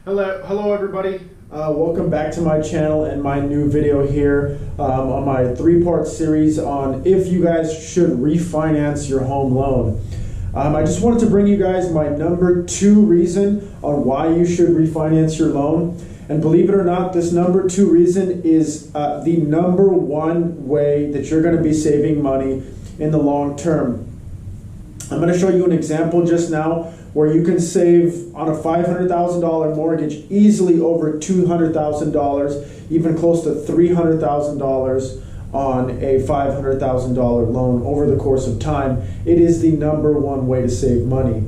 Hello everybody. Welcome back to my channel and my new video here on my three-part series on if you guys should refinance your home loan. I just wanted to bring you guys my number 2 reason on why you should refinance your loan. And believe it or not, this number 2 reason is the number 1 way that you're going to be saving money in the long term. I'm going to show you an example just now where you can save on a $500,000 mortgage easily over $200,000, even close to $300,000 on a $500,000 loan over the course of time. It is the number 1 way to save money.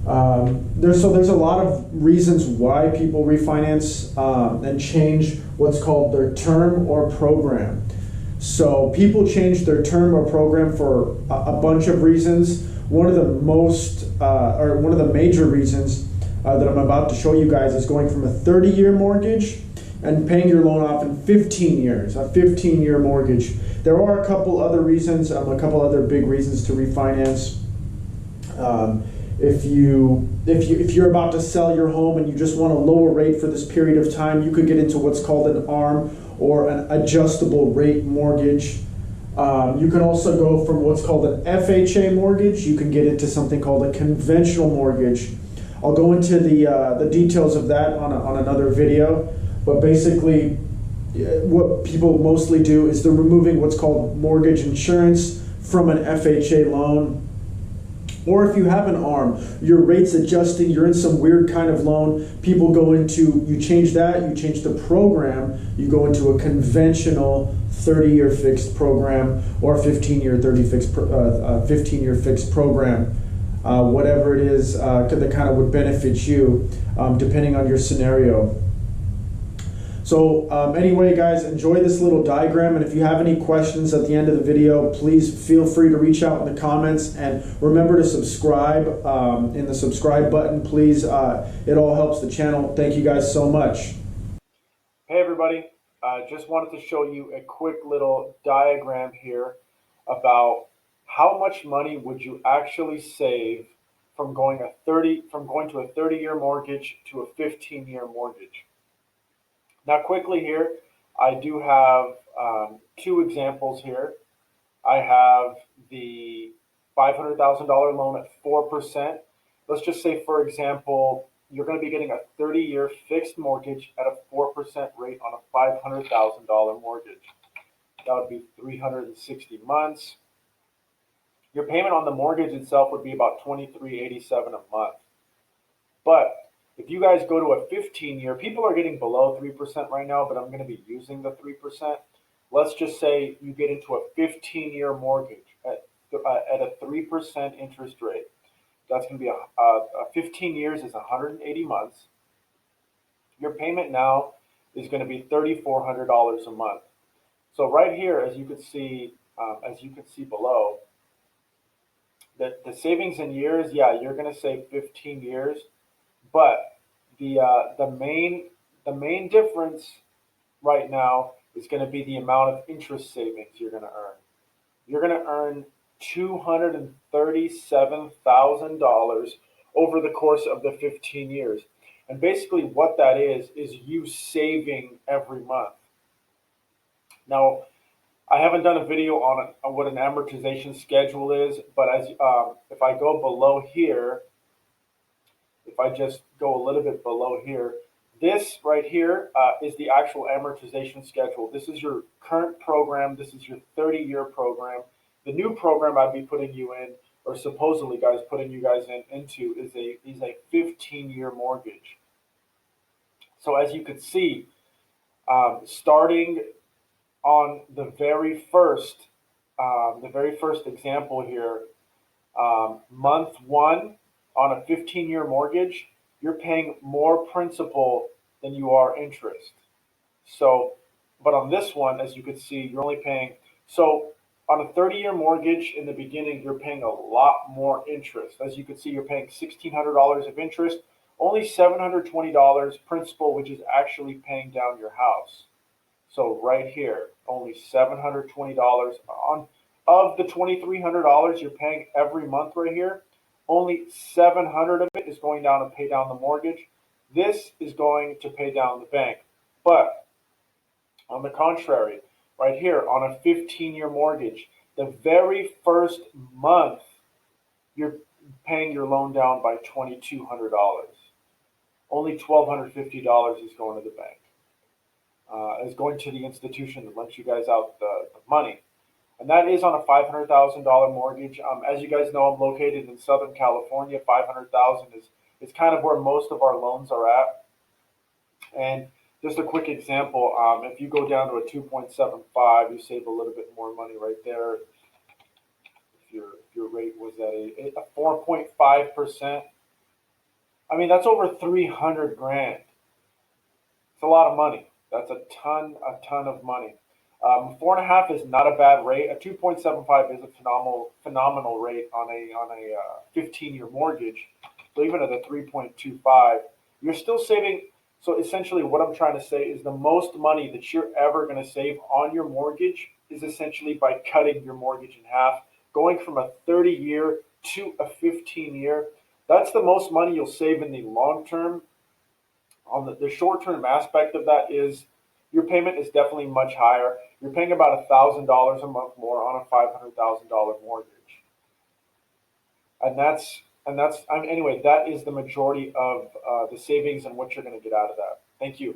There's a lot of reasons why people refinance and change what's called their term or program. So people change their term or program for a bunch of reasons. One of the major reasons that I'm about to show you guys is going from a 30-year mortgage and paying your loan off in 15 years, a 15-year mortgage. There are a couple other reasons, a couple other big reasons to refinance. If you're about to sell your home and you just want a lower rate for this period of time, you could get into what's called an ARM or an adjustable rate mortgage. You can also go from what's called an FHA mortgage. You can get into something called a conventional mortgage. I'll go into the details of that on another video. But basically, what people mostly do is they're removing what's called mortgage insurance from an FHA loan. Or if you have an ARM, your rate's adjusting, you're in some weird kind of loan, people go into, you change the program, you go into a conventional 30-year fixed program or 15-year 15-year fixed program, whatever it is that kind of would benefit you depending on your scenario. So anyway, guys, enjoy this little diagram, and if you have any questions at the end of the video, please feel free to reach out in the comments, and remember to subscribe in the subscribe button, please. It all helps the channel. Thank you guys so much. Hey everybody, just wanted to show you a quick little diagram here about how much money would you actually save from going to a 30-year mortgage to a 15-year mortgage. Now quickly here, I do have 2 examples here. I have the $500,000 loan at 4%. Let's just say, for example, you're going to be getting a 30-year fixed mortgage at a 4% rate on a $500,000 mortgage. That would be 360 months. Your payment on the mortgage itself would be about $23.87 a month. But if you guys go to a 15-year, people are getting below 3% right now, but I'm going to be using the 3%. Let's just say you get into a 15-year mortgage at a 3% interest rate. That's going to be 15 years is 180 months. Your payment now is going to be $3,400 a month. So right here, as you can see below, the savings in years, yeah, you're going to save 15 years. But the main difference right now is going to be the amount of interest savings you're going to earn. You're going to earn $237,000 over the course of the 15 years. And basically what that is you saving every month. Now, I haven't done a video on what an amortization schedule is, but as if I go below here, if I just go a little bit below here, this right here is the actual amortization schedule. This is your current program. This is your 30-year program. The new program I'd be putting you in, or supposedly putting you guys into, is a 15-year mortgage. So as you can see, starting on the very first example here, month 1. On a 15-year mortgage, you're paying more principal than you are interest. So, but on this one, as you can see, you're only paying, so on a 30-year mortgage in the beginning, you're paying a lot more interest. As you can see, you're paying $1,600 of interest, only $720 principal, which is actually paying down your house. So right here, only $720 of the $2,300 you're paying every month right here. Only $700 of it is going down to pay down the mortgage. This is going to pay down the bank. But on the contrary, right here on a 15-year mortgage, the very first month you're paying your loan down by $2,200. Only $1,250 is going to the bank, is going to the institution that lends you guys out the money. And that is on a $500,000 mortgage. As you guys know, I'm located in Southern California. 500,000 is kind of where most of our loans are at. And just a quick example, if you go down to a 2.75, you save a little bit more money right there. If your rate was at a 4.5%, I mean that's over 300 grand. It's a lot of money. That's a ton of money. 4.5 is not a bad rate. A 2.75 is a phenomenal rate on a 15-year mortgage. So even at a 3.25, you're still saving. So essentially, what I'm trying to say is the most money that you're ever going to save on your mortgage is essentially by cutting your mortgage in half, going from a 30-year to a 15-year. That's the most money you'll save in the long term. On the short term aspect of that is your payment is definitely much higher. You're paying about $1,000 a month more on a $500,000 mortgage, and that's I mean, anyway, that is the majority of the savings and what you're going to get out of that. Thank you.